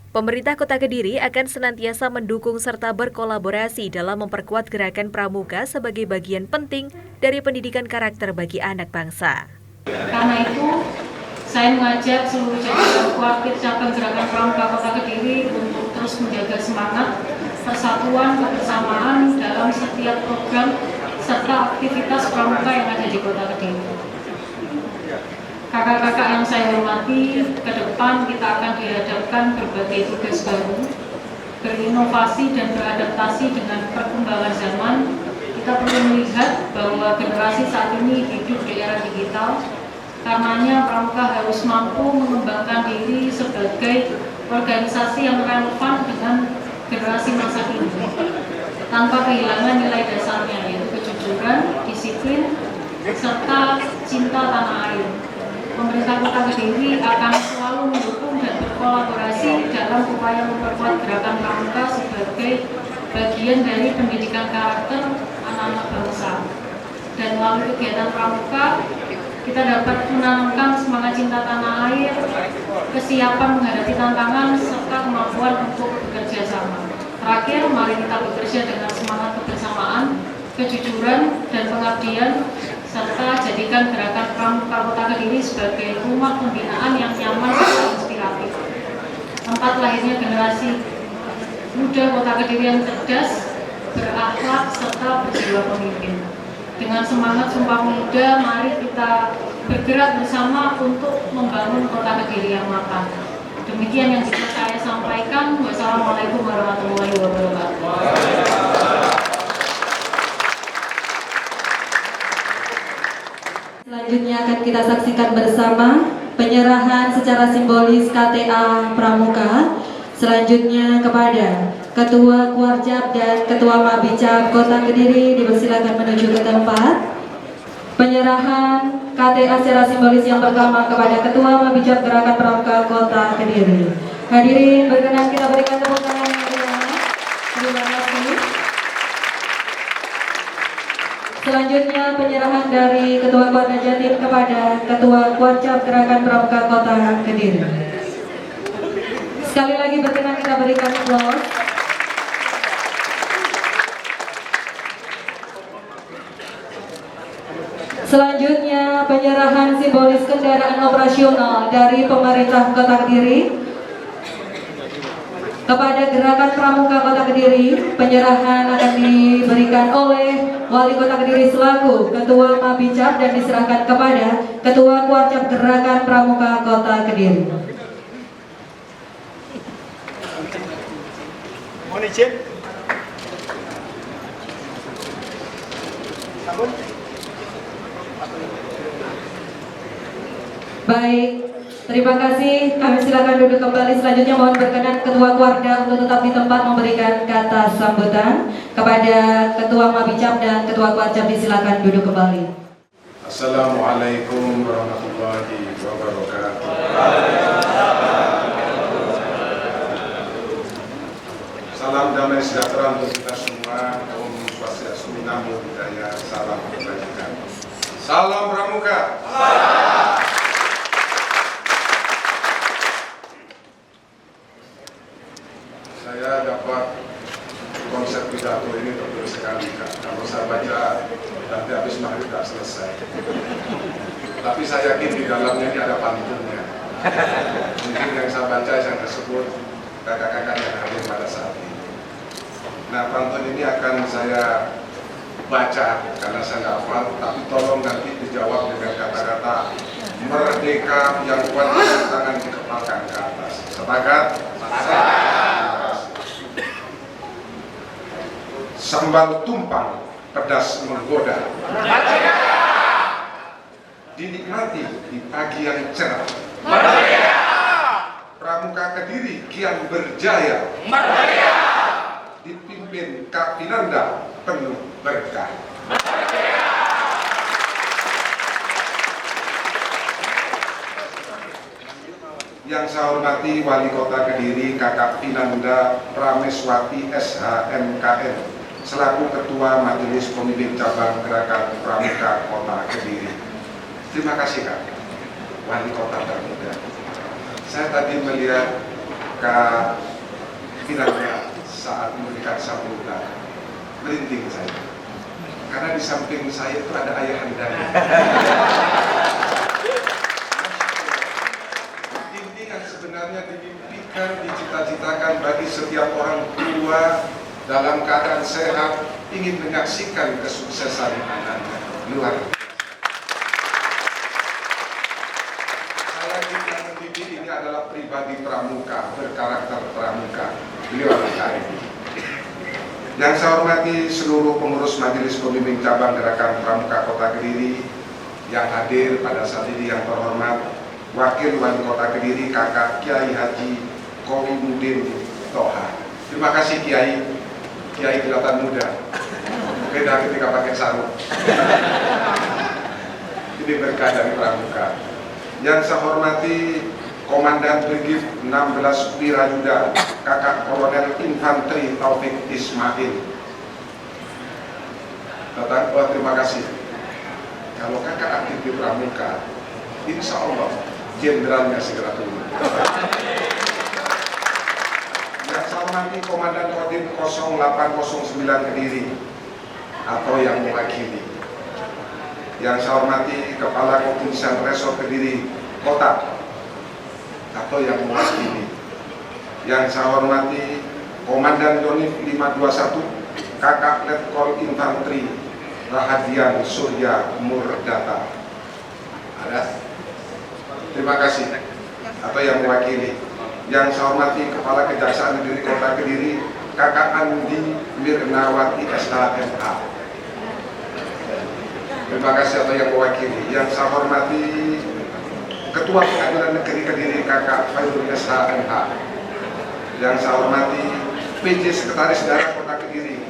Pemerintah Kota Kediri akan senantiasa mendukung serta berkolaborasi dalam memperkuat Gerakan Pramuka sebagai bagian penting dari pendidikan karakter bagi anak bangsa. Karena itu, saya mengajak seluruh jajaran Kuartir Cabang Gerakan Pramuka Kota Kediri untuk terus menjaga semangat, persatuan, kebersamaan dalam setiap program serta aktivitas Pramuka yang ada di Kota Kediri. Kakak-kakak yang saya hormati, ke depan kita akan dihadapkan berbagai tugas baru, berinovasi dan beradaptasi dengan perkembangan zaman. Kita perlu melihat bahwa generasi saat ini hidup di era digital. Karenanya Pramuka harus mampu mengembangkan diri sebagai organisasi yang relevan dengan generasi masa kini. tanpa kehilangan nilai dasarnya, yaitu kejujuran, disiplin, serta cinta tanah air. Pemerintah Kota Kediri akan selalu mendukung dan berkolaborasi dalam upaya memperkuat Gerakan Pramuka sebagai bagian dari pendidikan karakter anak-anak bangsa. Dan melalui kegiatan Pramuka, kita dapat menanamkan semangat cinta tanah air, kesiapan menghadapi tantangan, serta kemampuan untuk bekerja sama. Terakhir, mari kita bekerja dengan semangat kebersamaan, kejujuran, dan pengabdian, serta jadikan Gerakan Pramuka Kota Kediri sebagai rumah pembinaan yang nyaman dan inspiratif. Tempat lahirnya generasi muda Kota Kediri yang cerdas, berakhlak, serta berjiwa pemimpin. Dengan semangat Sumpah Pemuda, mari kita bergerak bersama untuk membangun Kota Kediri yang mapan. Demikian yang bisa saya sampaikan. Wassalamualaikum warahmatullahi wabarakatuh. Selanjutnya akan kita saksikan bersama penyerahan secara simbolis KTA Pramuka. Selanjutnya kepada Ketua Kuarcap dan Ketua Mabicap Kota Kediri dipersilakan menuju ke tempat. Penyerahan KTA secara simbolis yang pertama kepada Ketua Mabicap Gerakan Pramuka Kota Kediri. Hadirin berkenan kita berikan tepuk tangan yang meriah. Terima kasih. Selanjutnya penyerahan dari Ketua Kuarda Jatim kepada Ketua Kuarcap Gerakan Pramuka Kota Kediri. Sekali lagi berkenan kita berikan aplaus. Selanjutnya penyerahan simbolis kendaraan operasional dari pemerintah Kota Kediri kepada Gerakan Pramuka Kota Kediri. Penyerahan akan diberikan oleh Wali Kota Kediri selaku Ketua Mabicap dan diserahkan kepada Ketua Kuarcap Gerakan Pramuka Kota Kediri. Mohon izin. Baik, terima kasih. Kami silakan duduk kembali. Selanjutnya mohon berkenan Ketua Kuarda untuk tetap di tempat memberikan kata sambutan kepada Ketua Mabicap dan Ketua Kuarcap. Disilakan duduk kembali. Assalamualaikum warahmatullahi wabarakatuh. Salam damai sejahtera untuk kita semua. Om Swastiastu, Namo Buddhaya, salam kebajikan. Salam Pramuka. Saya dapat konsep pidato ini tertulis sekali, Kak. Kalau saya baca nanti habis maghrib tidak selesai. Tapi saya yakin di dalamnya ini ada pantunnya. Mungkin yang saya baca yang tersebut kakak-kakak yang hadir pada saat ini. Nah, pantun ini akan saya baca karena saya nggak hafal, tapi tolong nanti dijawab dengan kata-kata merdeka yang kuat dengan tangan dikepalkan ke atas. Sepakat? Sambal tumpang, pedas menggoda. Dinikmati di pagi yang cerah. Pramuka Kediri kian berjaya. Dipimpin Kak Pinanda penuh berkah. Yang saya hormati Wali Kota Kediri Kakak Pinanda Prameswati SHMKN selaku Ketua Majelis Pemimpin Cabang Gerakan Pramuka Kota Kediri. Terima kasih Kak, Wali Kota termuda. Saya tadi melihat Kak Pinanda saat memberikan sambutan, merinding saya. Karena di samping saya itu ada ayahandanya. Ini yang sebenarnya dimimpikan, dicita-citakan bagi setiap orang tua dalam keadaan sehat, ingin menyaksikan kesuksesan anaknya. Luar biasa. Saya yang mendidik ini adalah pribadi pramuka, berkarakter pramuka. Beliau adalah ini. Yang saya hormati seluruh pengurus Majelis Pemimpin Cabang Gerakan Pramuka Kota Kediri yang hadir pada saat ini, yang terhormat Wakil Wali Kota Kediri Kakak Kiai Haji Kowi Mudin Toha. Terima kasih Kiai. Kiai kelihatan muda, beda ketika pakai sarung. Ini berkah dari Pramuka. Yang saya hormati Komandan Brigif 16 Wirayuda, Kakak Kolonel Infanteri Taufik Ismail. Terima kasih. Kalau kakak aktif di Pramuka, insya Allah jenderalnya segera turun. Yang saya hormati Komandan Kodim 0809 Kediri atau yang mewakili. Yang saya hormati Kepala Kepolisian Resort Kediri Kota atau yang mewakili. Yang saya hormati Komandan Yonif 521 Kakak Letkol Infanteri Rahadian Surya Murdata. Ada? Terima kasih. Atau yang mewakili. Yang saya hormati Kepala Kejaksaan Negeri Kota Kediri Kakak Andi Mirnawati SHMH. Terima kasih atau yang mewakili. Yang saya hormati Ketua Pengadilan Negeri Kediri Kakak Fairul SHMH. Yang saya hormati PJ Sekretaris Daerah Kota Kediri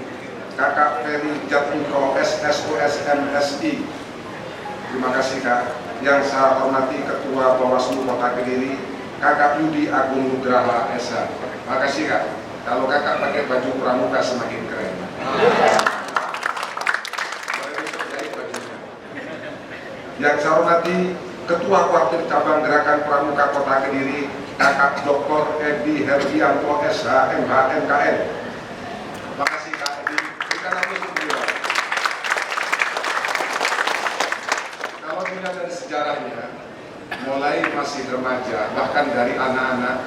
Kakak Ferry Jatmiko SSOS MSI. Terima kasih Kak. Yang saya hormati Ketua Bawaslu Kota Kediri Kakak Yudi Agung Nugraha SH. Terima kasih Kak. Kalau Kakak pakai baju Pramuka semakin keren. Yang saya hormati Ketua Kuartir Cabang Gerakan Pramuka Kota Kediri Kakak Dr. Edi Herdianto SH MH MKN. Terima kasih Kak Edi. Berikan aplaus untuk beliau. Kalau dilihat dari sejarahnya, mulai masih remaja, bahkan dari anak-anak,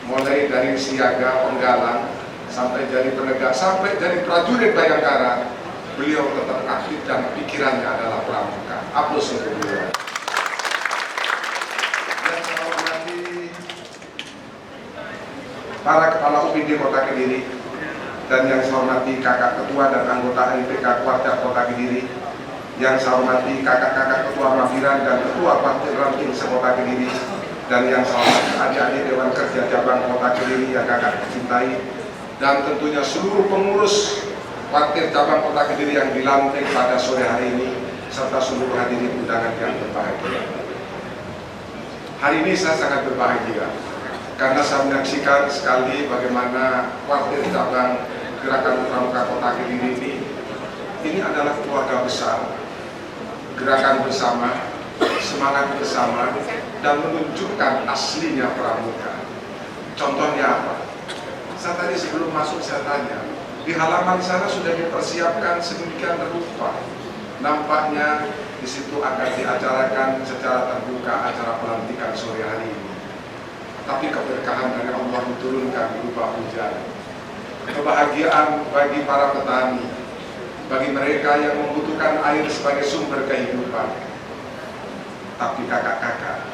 mulai dari siaga, penggalang, sampai dari penegak, sampai dari prajurit Bayangkara, beliau tetap aktif dan pikirannya adalah Pramuka. Aplaus untuk beliau. Dan saya hormati para kepala UPD Kota Kediri dan yang saya hormati kakak ketua dan anggota NPK Kuartir Kota Kediri, yang saya hormati kakak-kakak ketua Mafiran dan ketua Kuartir Ranting Sekota Kediri, dan yang saya hormati adik-adik Dewan Kerja Cabang Kota Kediri yang kakak cintai, dan tentunya seluruh pengurus Kuartir Cabang Kota Kediri yang dilantik pada sore hari ini, serta seluruh hadirin undangan yang berbahagia. Hari ini saya sangat berbahagia karena saya menyaksikan sekali bagaimana Kuartir Cabang Gerakan Pramuka Kota Kediri ini adalah keluarga besar, gerakan bersama, semangat bersama, dan menunjukkan aslinya Pramuka. Contohnya apa? Saya tadi sebelum masuk saya tanya, di halaman sana sudah dipersiapkan sedemikian rupa. Nampaknya di situ akan diacarakan secara terbuka acara pelantikan sore hari ini. Tapi keberkahan dari Allah diturunkan berupa hujan. Kebahagiaan bagi para petani, bagi mereka yang membutuhkan air sebagai sumber kehidupan. Tapi kakak-kakak,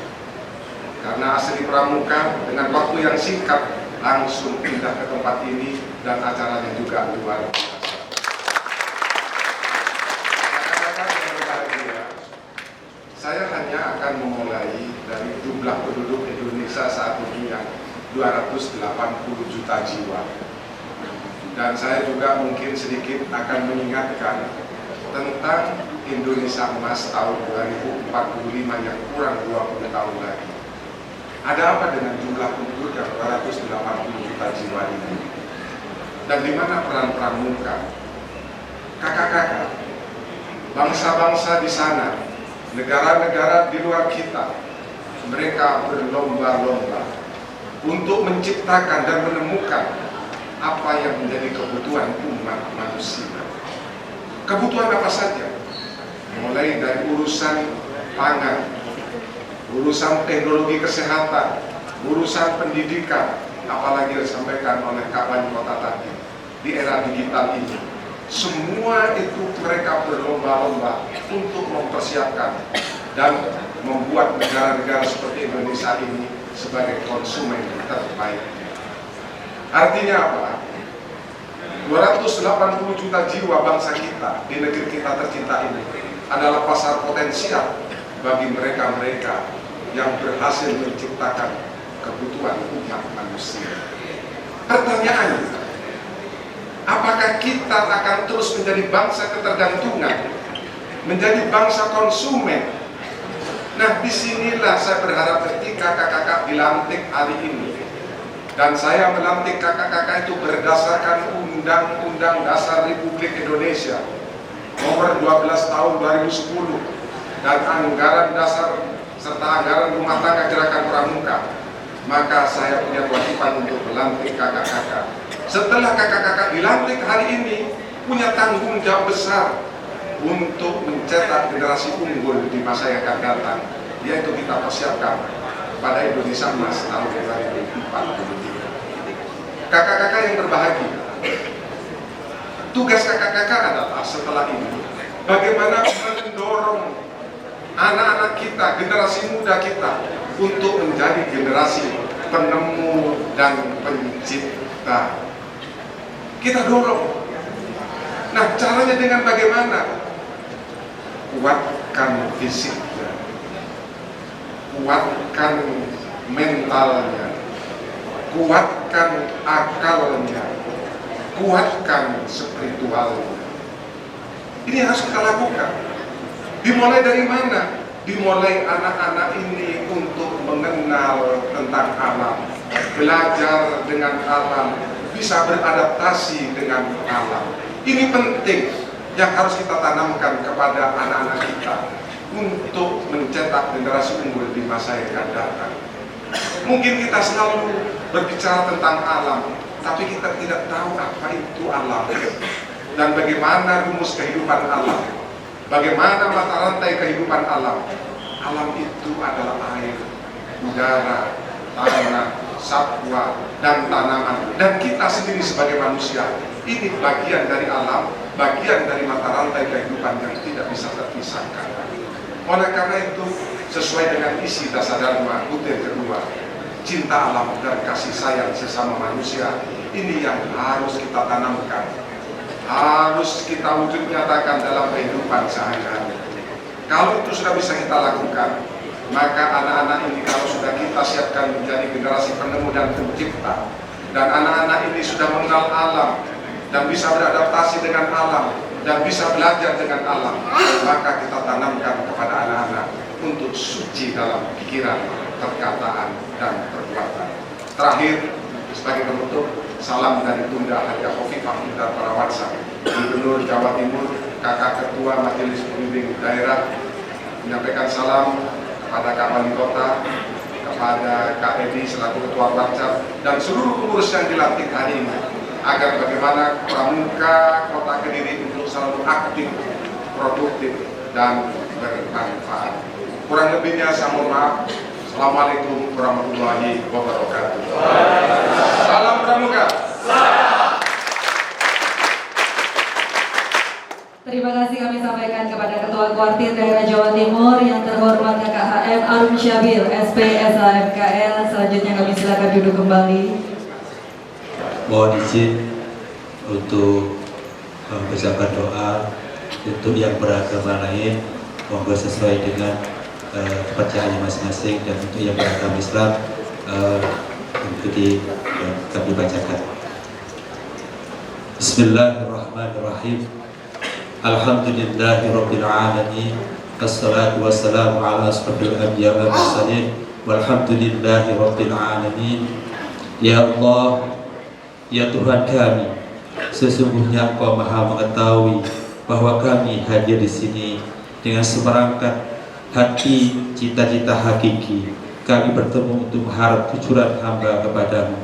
karena asli Pramuka, dengan waktu yang singkat langsung pindah ke tempat ini dan acaranya juga luar biasa. Saya hanya akan memulai dari jumlah penduduk Indonesia saat ini yang 280 juta jiwa. Dan saya juga mungkin sedikit akan mengingatkan tentang Indonesia Emas tahun 2045 yang kurang 20 tahun lagi. Ada apa dengan jumlah penduduk yang 280 juta jiwa ini? Dan di mana peran Pramuka? Kakak-kakak, bangsa-bangsa di sana, negara-negara di luar kita, mereka berlomba-lomba untuk menciptakan dan menemukan apa yang menjadi kebutuhan umat manusia. Kebutuhan apa saja? Mulai dari urusan pangan, urusan teknologi kesehatan, urusan pendidikan, apalagi disampaikan oleh Kak Wali Kota tadi, di era digital ini. Semua itu mereka berlomba-lomba untuk mempersiapkan dan membuat negara-negara seperti Indonesia ini sebagai konsumen terbaik. Artinya apa? 280 juta jiwa bangsa kita di negeri kita tercinta ini adalah pasar potensial bagi mereka-mereka yang berhasil menciptakan kebutuhan umat manusia. Pertanyaannya, Apakah kita akan terus menjadi bangsa ketergantungan, menjadi bangsa konsumen? Nah, disinilah saya berharap ketika kakak-kakak dilantik hari ini, dan saya melantik kakak-kakak itu berdasarkan Undang-Undang Dasar Republik Indonesia nomor 12 tahun 2010 dan anggaran dasar serta anggaran rumah tangga Gerakan Pramuka, maka saya punya kewajiban untuk melantik kakak-kakak. Setelah kakak-kakak dilantik hari ini, punya tanggung jawab besar untuk mencetak generasi unggul di masa yang akan datang, yaitu kita persiapkan pada Indonesia Emas tahun 2043. Kakak-kakak yang berbahagia, tugas kakak-kakak adalah setelah ini bagaimana mendorong anak-anak kita, generasi muda kita untuk menjadi generasi penemu dan pencipta. Kita dorong. Nah, caranya dengan bagaimana? Kuatkan fisiknya, kuatkan mentalnya, kuatkan akalnya, kuatkan spiritualnya. Ini harus kita lakukan. Dimulai dari mana? Dimulai anak-anak ini untuk mengenal tentang alam, belajar dengan alam, bisa beradaptasi dengan alam. Ini penting yang harus kita tanamkan kepada anak-anak kita untuk mencetak generasi unggul di masa yang akan datang. Mungkin kita selalu berbicara tentang alam, tapi kita tidak tahu apa itu alam dan bagaimana rumus kehidupan alam, bagaimana mata rantai kehidupan alam. Alam itu adalah air, udara, tanah, satwa, dan tanaman, dan kita sendiri sebagai manusia. Ini bagian dari alam, bagian dari mata rantai kehidupan yang tidak bisa terpisahkan. Oleh karena itu, sesuai dengan isi Dasar Dharma butir kedua, cinta alam dan kasih sayang sesama manusia, ini yang harus kita tanamkan, harus kita wujud nyatakan dalam kehidupan sehari-hari. Kalau itu sudah bisa kita lakukan, maka anak-anak ini kalau sudah kita siapkan menjadi generasi penemu dan pencipta, dan anak-anak ini sudah mengenal alam dan bisa beradaptasi dengan alam dan bisa belajar dengan alam, maka kita tanamkan kepada anak-anak untuk suci dalam pikiran, perkataan, dan perbuatan. Terakhir, sebagai penutup, salam dari Tunda Haji Khofifah Indar Parawansa, Gubernur Jawa Timur, Kakak Ketua Majelis Pembimbing Daerah, menyampaikan salam kepada Kak Wali Kota, kepada Kak Edi selaku Ketua Warcap, dan seluruh pengurus yang dilantik hari ini, agar bagaimana Pramuka Kota Kediri untuk selalu aktif, produktif, dan bermanfaat. Kurang lebihnya saya mohon maaf. Assalamualaikum warahmatullahi wabarakatuh. Salam Pramuka. Terima kasih kami sampaikan kepada Ketua Kuartir Daerah Jawa Timur yang terhormat Kakak HM Arum Syabil, SP SHMKL. Selanjutnya kami silakan duduk kembali. Mohon izin untuk bersama doa untuk yang beragama lain, monggo sesuai dengan kepercayaan masing-masing, dan untuk yang beragama Islam mengikuti yang kami bacakan. Bismillahirrahmanirrahim. Alhamdulillahirabbil alamin. Wassalatu wassalamu ala asyrofil anbiya'i wal mursalin. Walhamdulillahirabbil alamin. Ya Allah, ya Tuhan kami, sesungguhnya Engkau Maha mengetahui bahwa kami hadir di sini dengan semerangkap hati cita-cita hakiki. Kami bertemu untuk mengharap kucuran hamba kepadamu.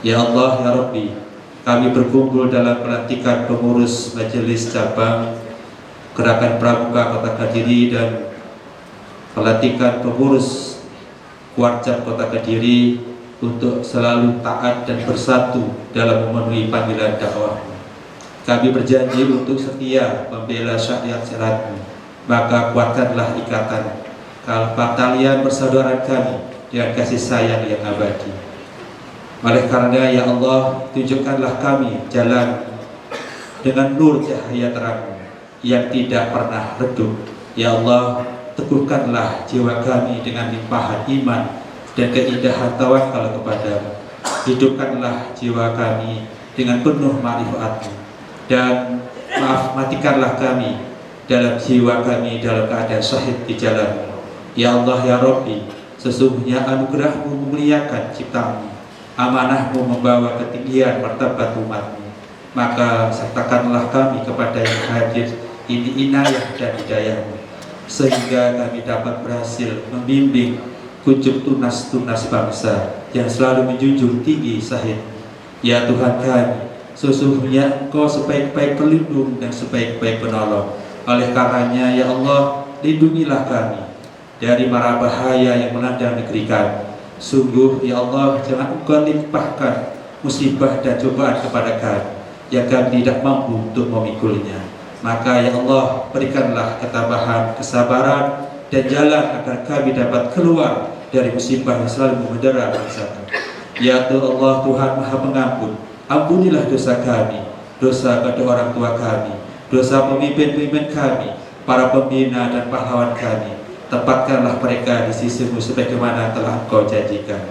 Ya Allah, ya Rabbi, kami berkumpul dalam pelantikan pengurus Majelis Cabang Gerakan Pramuka Kota Kediri dan pelantikan pengurus Warcap Kota Kediri untuk selalu taat dan bersatu dalam memenuhi panggilan dakwah-Mu. Kami berjanji untuk setia membela syariat-Mu, maka kuatkanlah ikatan talian persaudaraan kami dengan kasih sayang yang abadi. Oleh karena ya Allah, tunjukkanlah kami jalan dengan nur cahaya terang yang tidak pernah redup. Ya Allah, teguhkanlah jiwa kami dengan limpahan iman dan keindahan tawakal kepadamu. Hidupkanlah jiwa kami dengan penuh ma'rifat-Mu. dan matikanlah kami dalam jiwa kami dalam keadaan syahid di jalan. Ya Allah ya Rabbi, sesungguhnya anugerahmu memuliakan ciptamu, amanahmu membawa ketinggian martabat umatmu. Maka sertakanlah kami kepada yang hadir ini inayah dan hidayahmu, sehingga kami dapat berhasil membimbing kuncup tunas-tunas bangsa yang selalu menjunjung tinggi syahid. Ya Tuhan kami, sesungguhnya Engkau sebaik-baik pelindung dan sebaik-baik penolong. Oleh karenanya ya Allah, lindungilah kami dari mara bahaya yang melanda negeri kami. Sungguh ya Allah, jangan Engkau limpahkan musibah dan cobaan kepada kami yang kami tidak mampu untuk memikulnya. Maka ya Allah, berikanlah ketabahan, kesabaran dan jalan agar kami dapat keluar dari musibah yang selalu memendera bangsa kami. Ya Allah, Tuhan Maha Pengampun, ampunilah dosa kami, dosa kedua orang tua kami, dosa pemimpin-pemimpin kami, para pembina dan pahlawan kami. Tempatkanlah mereka di sisimu sebagaimana telah Engkau janjikan.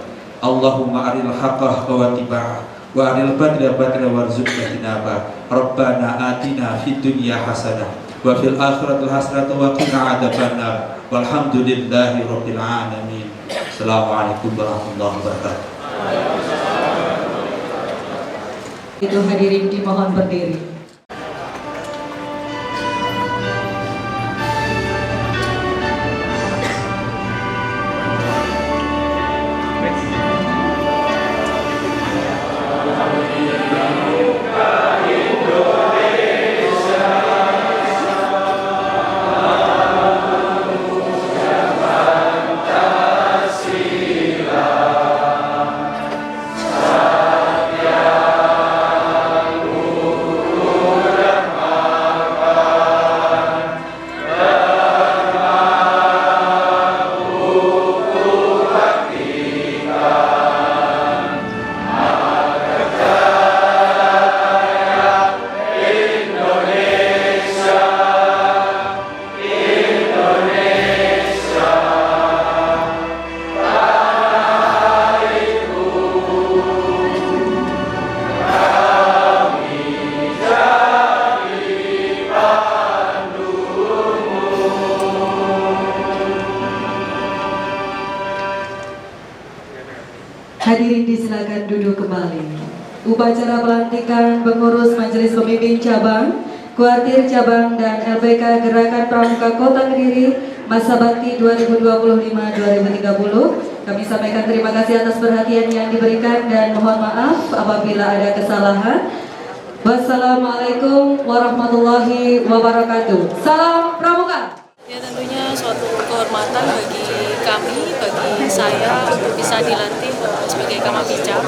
Allahumma aril haqqah wa tiba'ah wa aril batila batila warzuqna tinaba. Rabbana atina fid dunya hasanah wa fil akhirati hasanah wa qina adzabannar. Walhamdulillahi rabbil alamin. Assalamualaikum warahmatullahi wabarakatuh. Itu hadirin dimohon berdiri. Hadirin disilakan duduk kembali. Upacara pelantikan pengurus Majelis Pemimpin Cabang, Kuartir Cabang dan LPK Gerakan Pramuka Kota Kediri masa bakti 2025-2030. Kami sampaikan terima kasih atas perhatian yang diberikan dan mohon maaf apabila ada kesalahan. Wassalamualaikum warahmatullahi wabarakatuh. Salam Pramuka. Ya, tentunya suatu kehormatan bagi kami, bagi saya untuk bisa dilantik sebagai Kamabicap.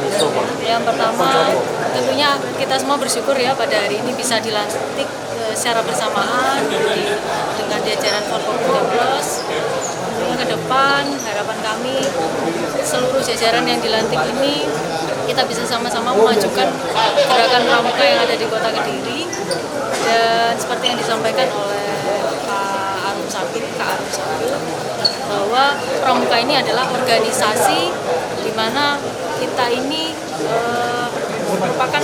Yang pertama, tentunya kita semua bersyukur ya pada hari ini bisa dilantik secara bersamaan dengan jajaran Forkopimda Plus. Tentunya ke depan harapan kami seluruh jajaran yang dilantik ini kita bisa sama-sama memajukan gerakan pramuka yang ada di Kota Kediri, dan seperti yang disampaikan oleh Kak Arum Sabil, bahwa pramuka ini adalah organisasi di mana kita ini merupakan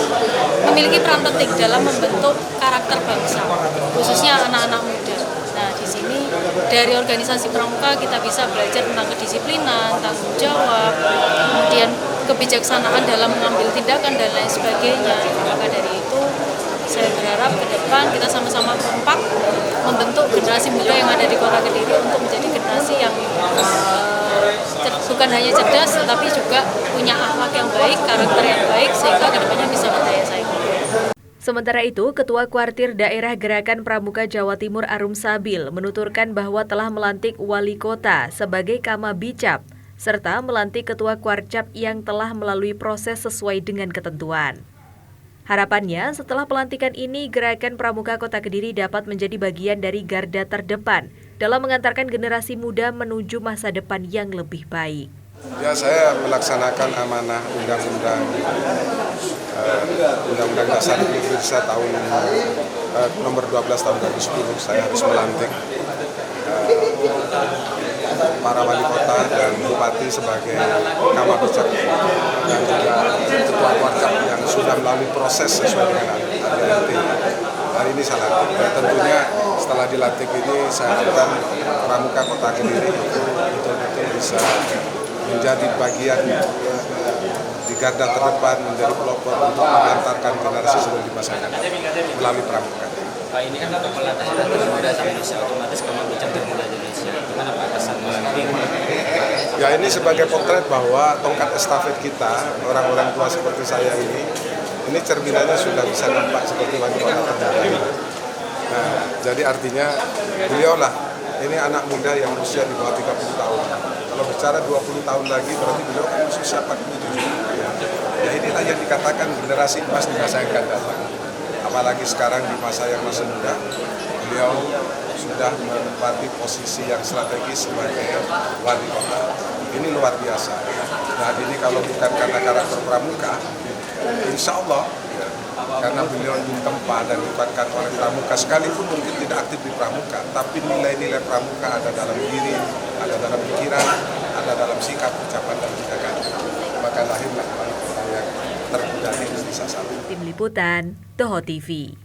memiliki peran penting dalam membentuk karakter bangsa, khususnya anak-anak muda. Nah, di sini dari organisasi pramuka kita bisa belajar tentang kedisiplinan, tanggung jawab, kemudian kebijaksanaan dalam mengambil tindakan dan lain sebagainya. Maka dari itu saya berharap ke depan kita sama-sama kompak membentuk generasi muda yang ada di Kota Kediri untuk menjadi generasi yang bukan hanya cerdas tetapi juga punya akhlak yang baik, karakter yang baik, sehingga kedepannya bisa berdaya saing. Sementara itu, Ketua Kuartir Daerah Gerakan Pramuka Jawa Timur Arum Sabil menuturkan bahwa telah melantik Wali Kota sebagai Kamabicap, serta melantik Ketua Kuarcap yang telah melalui proses sesuai dengan ketentuan. Harapannya, setelah pelantikan ini, Gerakan Pramuka Kota Kediri dapat menjadi bagian dari garda terdepan dalam mengantarkan generasi muda menuju masa depan yang lebih baik. Ya, saya melaksanakan amanah Undang-Undang Dasar Indonesia tahun nomor 12 tahun 2010. Saya harus melantik para wali kota dan bupati sebagai Kamabicap dan juga ketua Kuarcap yang sudah melalui proses sesuai dengan ADRT. hari ini saya lantik. Dan tentunya setelah dilantik ini saya harapkan Pramuka Kota Kediri itu betul-betul bisa menjadi bagian di garda terdepan, menjadi pelopor untuk mengantarkan generasi sebelum di masa yang akan melalui Pramuka. Pak, ini kan kepala daerah muda Indonesia, otomatis kalau bicara muda Indonesia, gimana Pak kesan Ya, ini sebagai potret bahwa tongkat estafet kita, orang-orang tua seperti saya ini cerminannya sudah bisa nampak seperti wali kota termuda. Nah, jadi artinya beliau lah, ini anak muda yang usia di bawah 30 tahun. Kalau bicara 20 tahun lagi berarti beliau kan usia 47. Ya inilah yang dikatakan generasi emas di masa yang akan datang. Apalagi sekarang di masa yang masih muda, beliau sudah menempati posisi yang strategis sebagai wali kota. Ini luar biasa. Nah ini kalau bukan karena karakter Pramuka, insya Allah karena beliau ditempa dan dikuatkan oleh Pramuka, sekalipun mungkin tidak aktif di Pramuka, tapi nilai-nilai Pramuka ada dalam diri, ada dalam pikiran, ada dalam sikap, ucapan, dan tindakan. Maka lahirlah wali kota yang termuda di Indonesia. Tim Liputan, Toho TV.